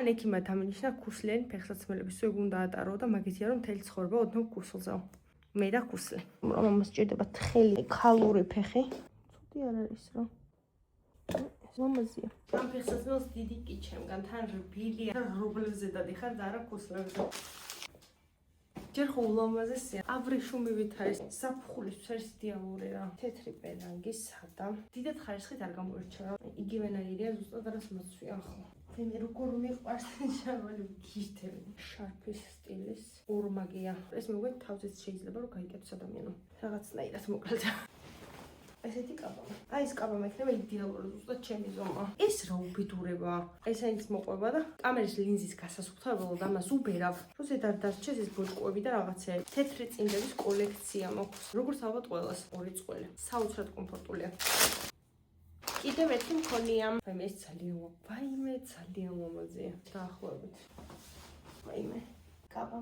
Ekimət ამინიშნა ქუსლიანი ფეხსაცმელები. სულ უნდა ატარო და მაგითია რომ მთელი ცხოვრება ოდნავ ქუსლზავ. მე და ქუსლი. რომ მოსჭირდება თხელი ქალური ფეხი. ცუდი არ არის რა. მამაზია. ამ ფეხსაცმელს დიდი კი ჩემგან თან რბილია. რუბლებზე დადიხარ და არა ქუსლებზე. ჯერ ხო ულამაზესია. აბრეშუმივით არის. საფხულისთვის არის იდეალური რა. თეთრი პელანგი სადა. დიდად ხარისხით არ გამოირჩევა. იგივენაირია ზუსტად რას მოწვია ხო. მე როგორ მიყვარს შარვალი გიშთები. შარფის სტილის ორმაგია. ეს მეგონი თავზეც შეიძლება რომ გაიკეთოს ადამიანო. რაღაცნაირად მოკლდა. ესეთი კაბა. აი ეს კაბა მექნება იდეალური ზუსტად ჩემი ზომა. ეს რა უბედურება. აი საინც მოყვება და კამერის ლინზის გასასუფთავებლად ამას უბერავ. როცა არ დარჩეს ეს ბოჭკოები და რაღაცეები. თეთრი წინდების კოლექცია მოქვს. როგორც ალბათ ყველას ორი წყვილი. საოცრად კომფორტულია. კიდევ ერთი მქონია. ვაიმე ეს ძალიან ლამაზია. დაახლოებით. ვაიმე კაბა.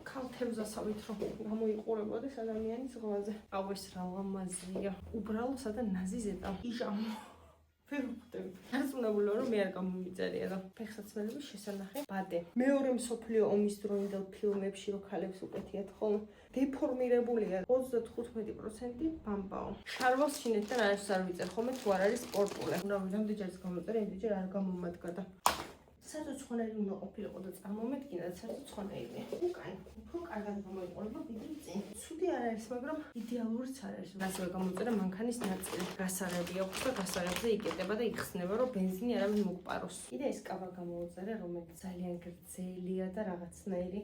ქალთევზასავით რომ გამოიყურებოდეს ადამიანის ზღვაზე. აუ ეს რა ლამაზია. უბრალო სადა ნაზიზეტა. ижамо. ვერ ვხვდები. არწმუნებულა რომ მე არ გამომიწერია და ფეხსაცმელების შესანახი ბადე. მეორე მსოფლიო ომის დროინდელ ფილმებში რო ქალებს უკეთიათ ხოლმე. დეფორმირებულია 35% ბამბაო. შარვალს შინეთიდან არასდროს არ ვიწერ ხოლმე თუ არ არის სპორტული. უნდა რამდენჯერაც გამოწერე, იმდენჯერ არ გამომადგა და საწუცხონელი უნდა ყოფილიყო და წარმომედგინა და საწუცხონელი. უკან, უფრო კარგად გამოიყურება ვიდრე წინ. ცუდი არ არის, მაგრამ იდეალურიც არ არის. ასევე გამოწერა მანქანის ნაწილი. გასაღები აქვს და გასაღებზე იკეტება და იხსნება, რომ ბენზინი არავინ მოგპაროს. კიდე ეს კაბა გამოუწერე, რომელიც ძალიან გრძელია და რაღაცნაირი